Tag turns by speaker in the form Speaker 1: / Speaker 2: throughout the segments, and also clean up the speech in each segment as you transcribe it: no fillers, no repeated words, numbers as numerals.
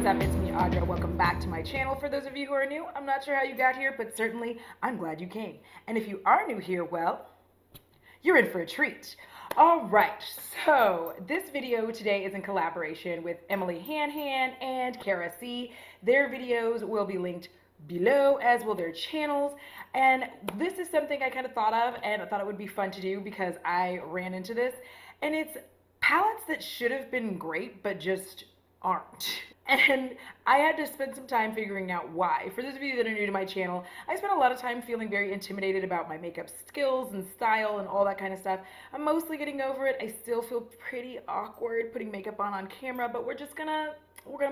Speaker 1: what's up? It's me, Audra. Welcome back to my channel. For those of you who are new, I'm not sure how you got here, but certainly I'm glad you came. And if you are new here, well, you're in for a treat. All right, so this video today is in collaboration with Emily Hanhan and Kara C. Their videos will be linked below, as will their channels. And this is something I kind of thought of, and I thought it would be fun to do because I ran into this. And it's palettes that should have been great, but just aren't. And I had to spend some time figuring out why. For those of you that are new to my channel, I spent a lot of time feeling very intimidated about my makeup skills and style and all that kind of stuff. I'm mostly getting over it. I still feel pretty awkward putting makeup on camera, but we're gonna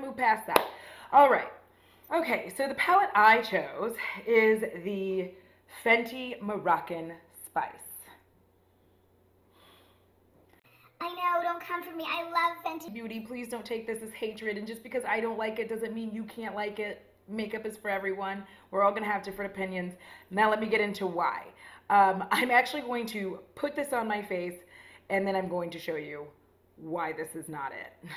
Speaker 1: move past that. All right. Okay, so the palette I chose is the Fenty Moroccan Spice.
Speaker 2: I know, don't come for me. I love Fenty
Speaker 1: Beauty. Please don't take this as hatred. And just because I don't like it doesn't mean you can't like it. Makeup is for everyone. We're all going to have different opinions. Now let me get into why. I'm actually going to put this on my face and then I'm going to show you why this is not it.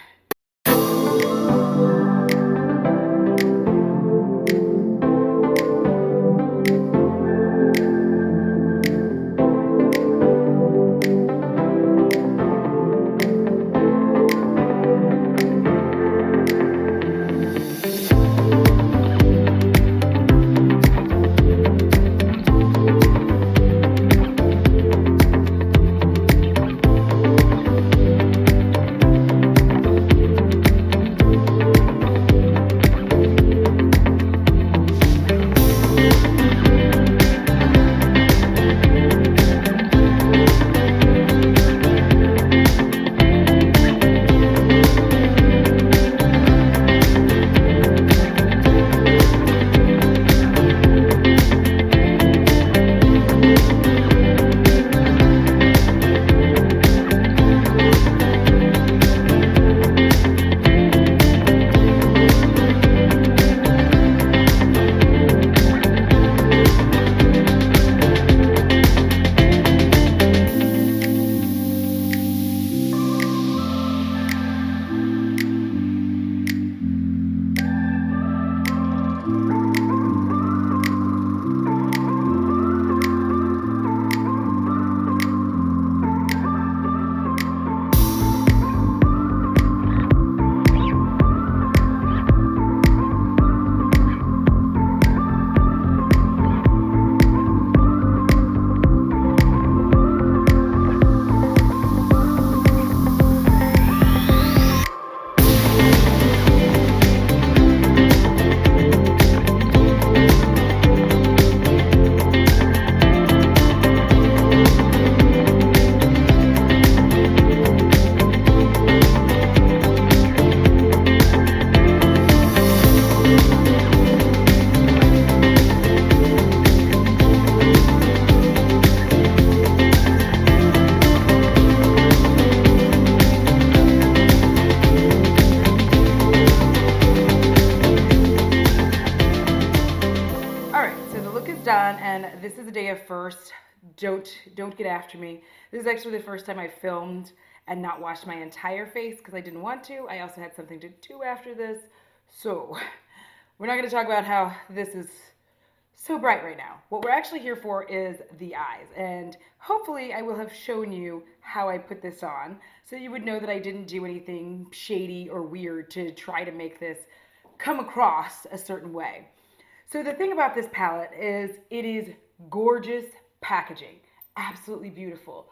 Speaker 1: Done, and this is a day of first. Don't get after me. This is actually the first time I filmed and not washed my entire face because I didn't want to. I also had something to do after this, so we're not going to talk about how this is so bright right now. What we're actually here for is the eyes, and hopefully I will have shown you how I put this on so you would know that I didn't do anything shady or weird to try to make this come across a certain way. So the thing about this palette is it is gorgeous packaging. Absolutely beautiful.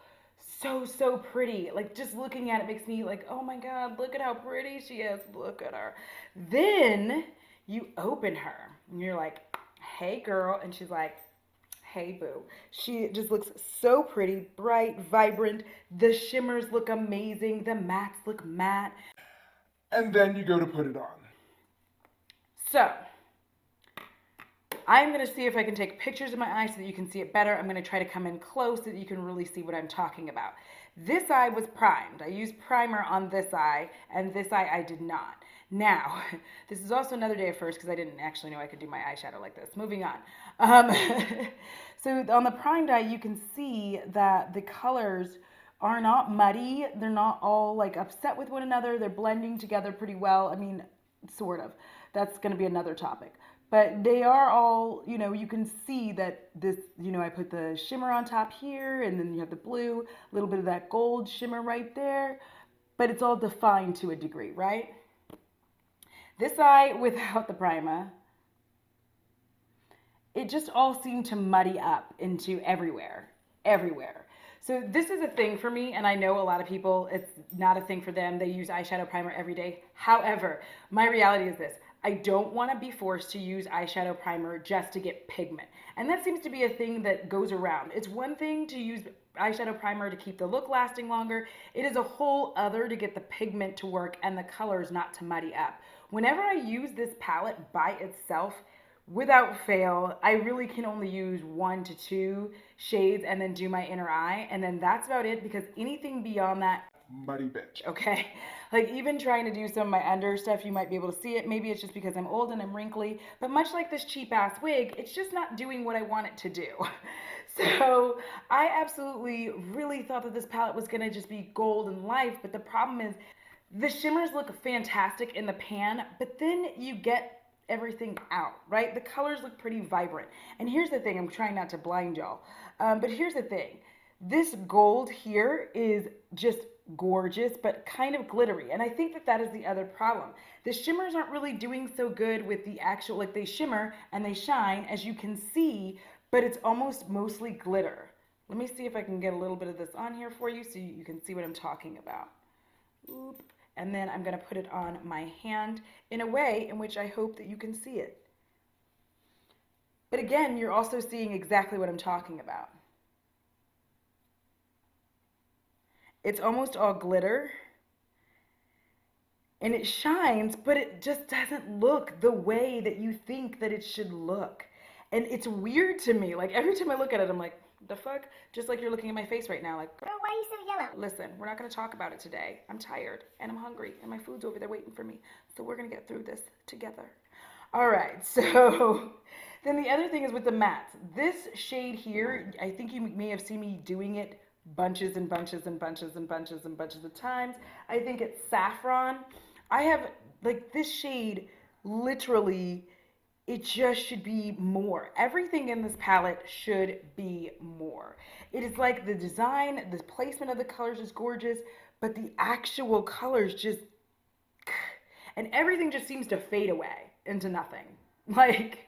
Speaker 1: So pretty. Like, just looking at it makes me like, oh my God, look at how pretty she is. Look at her. Then you open her and you're like, hey girl. And she's like, hey boo. She just looks so pretty, bright, vibrant. The shimmers look amazing. The mattes look matte.
Speaker 3: And then you go to put it on.
Speaker 1: So I'm going to see if I can take pictures of my eye so that you can see it better. I'm going to try to come in close so that you can really see what I'm talking about. This eye was primed. I used primer on this eye, and this eye I did not. Now, this is also another day of first because I didn't actually know I could do my eyeshadow like this. Moving on. So on the primed eye, you can see that the colors are not muddy. They're not all like upset with one another. They're blending together pretty well. I mean, sort of. That's going to be another topic. But they are all, you can see that this, I put the shimmer on top here, and then you have the blue, a little bit of that gold shimmer right there. But it's all defined to a degree, right? This eye without the primer, it just all seemed to muddy up into everywhere, everywhere. So this is a thing for me, and I know a lot of people, it's not a thing for them. They use eyeshadow primer every day. However, my reality is this. I don't want to be forced to use eyeshadow primer just to get pigment. And that seems to be a thing that goes around. It's one thing to use eyeshadow primer to keep the look lasting longer. It is a whole other to get the pigment to work and the colors not to muddy up. Whenever I use this palette by itself, without fail, I really can only use 1 to 2 shades and then do my inner eye, and then that's about it, because anything beyond that,
Speaker 3: Muddy bitch.
Speaker 1: okay? Like even trying to do some of my under stuff, you might be able to see it. Maybe it's just because I'm old and I'm wrinkly, but much like this cheap ass wig, it's just not doing what I want it to do. So I absolutely really thought that this palette was gonna just be gold and life, but the problem is the shimmers look fantastic in the pan, but then you get everything out, right? The colors look pretty vibrant. And here's the thing, I'm trying not to blind y'all, but here's the thing. This gold here is just gorgeous, but kind of glittery. And I think that that is the other problem. The shimmers aren't really doing so good with the actual, like they shimmer and they shine, as you can see, but it's almost mostly glitter. Let me see if I can get a little bit of this on here for you so you can see what I'm talking about. Oop. And then I'm going to put it on my hand in a way in which I hope that you can see it. But again, you're also seeing exactly what I'm talking about. It's almost all glitter. And it shines, but it just doesn't look the way that you think that it should look. And it's weird to me. Like every time I look at it, I'm like, the fuck? Just like you're looking at my face right now. Like,
Speaker 2: Girl, why are you so yellow?
Speaker 1: listen, we're not going to talk about it today. I'm tired and I'm hungry and my food's over there waiting for me. So we're going to get through this together. All right, so then the other thing is with the mattes. This shade here, I think you may have seen me doing it bunches and bunches and bunches and bunches and bunches of times. I think it's Saffron. I have, like, this shade, literally, it just should be more. Everything in this palette should be more. It is like the design, the placement of the colors is gorgeous, but the actual colors just, and everything just seems to fade away into nothing. Like,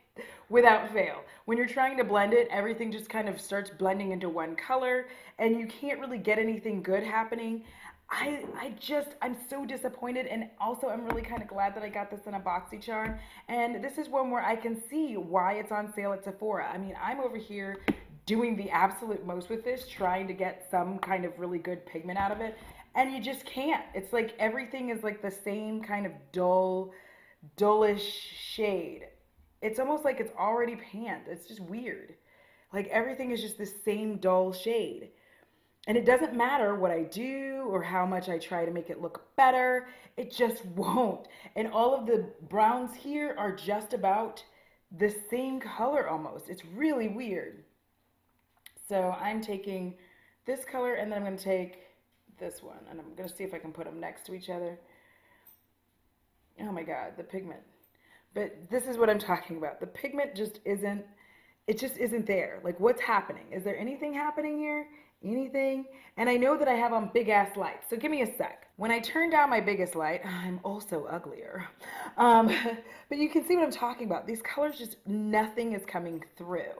Speaker 1: without fail. When you're trying to blend it, everything just kind of starts blending into one color, and you can't really get anything good happening. I'm so disappointed, and also I'm really kind of glad that I got this in a BoxyCharm, and this is one where I can see why it's on sale at Sephora. I mean, I'm over here doing the absolute most with this, trying to get some kind of really good pigment out of it, and you just can't. It's like everything is like the same kind of dullish shade. It's almost like it's already panned. It's just weird. Like everything is just the same dull shade. And it doesn't matter what I do or how much I try to make it look better, it just won't. And all of the browns here are just about the same color almost. It's really weird. So I'm taking this color and then I'm going to take this one. And I'm going to see if I can put them next to each other. Oh my God, the pigment. But this is what I'm talking about. The pigment just isn't, it just isn't there. Like, what's happening? Is there anything happening here? Anything? And I know that I have on big ass lights, so give me a sec. When I turn down my biggest light, I'm also uglier. But you can see what I'm talking about. These colors, just nothing is coming through.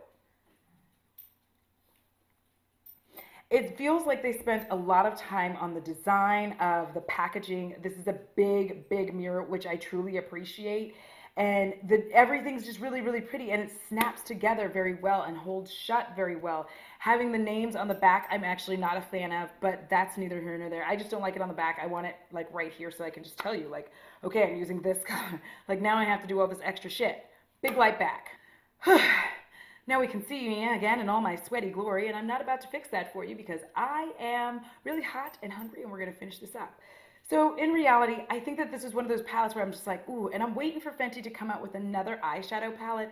Speaker 1: It feels like they spent a lot of time on the design of the packaging. This is a big, big mirror, which I truly appreciate. And everything's just really, really pretty, and it snaps together very well and holds shut very well. Having the names on the back, I'm actually not a fan of, but that's neither here nor there. I just don't like it on the back. I want it like right here so I can just tell you, like, okay, I'm using this color. Like, now I have to do all this extra shit. Big light back. Now we can see me again in all my sweaty glory, and I'm not about to fix that for you because I am really hot and hungry, and we're going to finish this up. So in reality, I think that this is one of those palettes where I'm just like, ooh, and I'm waiting for Fenty to come out with another eyeshadow palette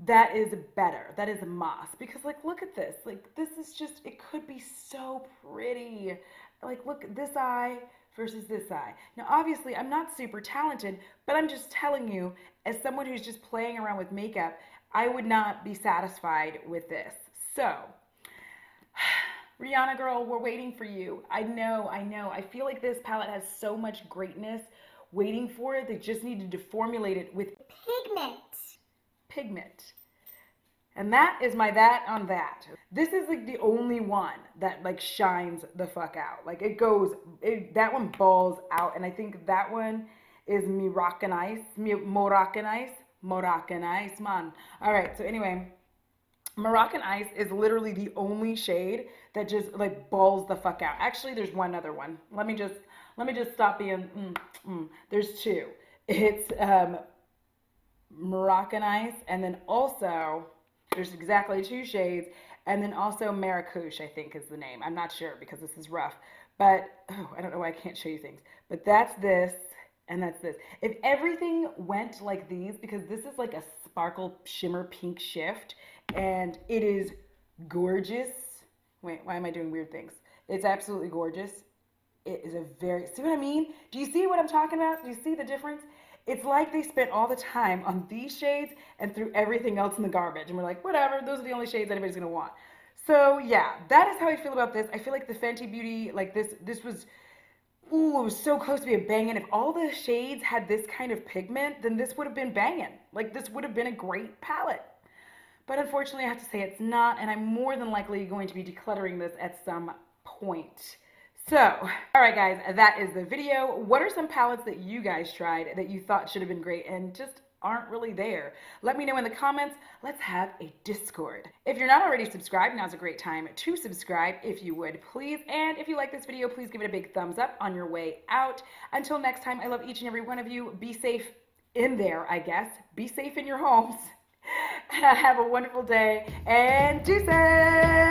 Speaker 1: that is better, that is moss. Because, like, look at this. Like, this is just, it could be so pretty. Like, look, this eye versus this eye. Now, obviously, I'm not super talented, but I'm just telling you, as someone who's just playing around with makeup, I would not be satisfied with this. So, Rihanna girl, we're waiting for you. I know. I feel like this palette has so much greatness waiting for it. They just needed to formulate it with
Speaker 2: Pigment.
Speaker 1: pigment. And that is my that on that. This is like the only one that like shines the fuck out. Like that one balls out. And I think that one is Moroccan Ice, man. All right, so anyway, Moroccan Ice is literally the only shade that just like balls the fuck out. Actually, there's one other one. Let me just stop being. There's two. It's Moroccan Ice, and then also there's exactly two shades, and then also Maracouche, I think is the name. I'm not sure because this is rough, but I don't know why I can't show you things. But that's this, and that's this. If everything went like these, because this is like a sparkle shimmer pink shift, and it is gorgeous. Wait, why am I doing weird things? It's absolutely gorgeous. It is a very, see what I mean? Do you see what I'm talking about? Do you see the difference? It's like they spent all the time on these shades and threw everything else in the garbage. And we're like, whatever, those are the only shades anybody's gonna want. So yeah, that is how I feel about this. I feel like the Fenty Beauty, like this was, ooh, it was so close to be a banging. If all the shades had this kind of pigment, then this would have been banging. Like this would have been a great palette. But unfortunately, I have to say it's not, and I'm more than likely going to be decluttering this at some point. So, all right guys, that is the video. What are some palettes that you guys tried that you thought should have been great and just aren't really there? Let me know in the comments. Let's have a Discord. If you're not already subscribed, now's a great time to subscribe if you would, please. And if you like this video, please give it a big thumbs up on your way out. Until next time, I love each and every one of you. Be safe in there, I guess. Be safe in your homes. Have a wonderful day and deuces!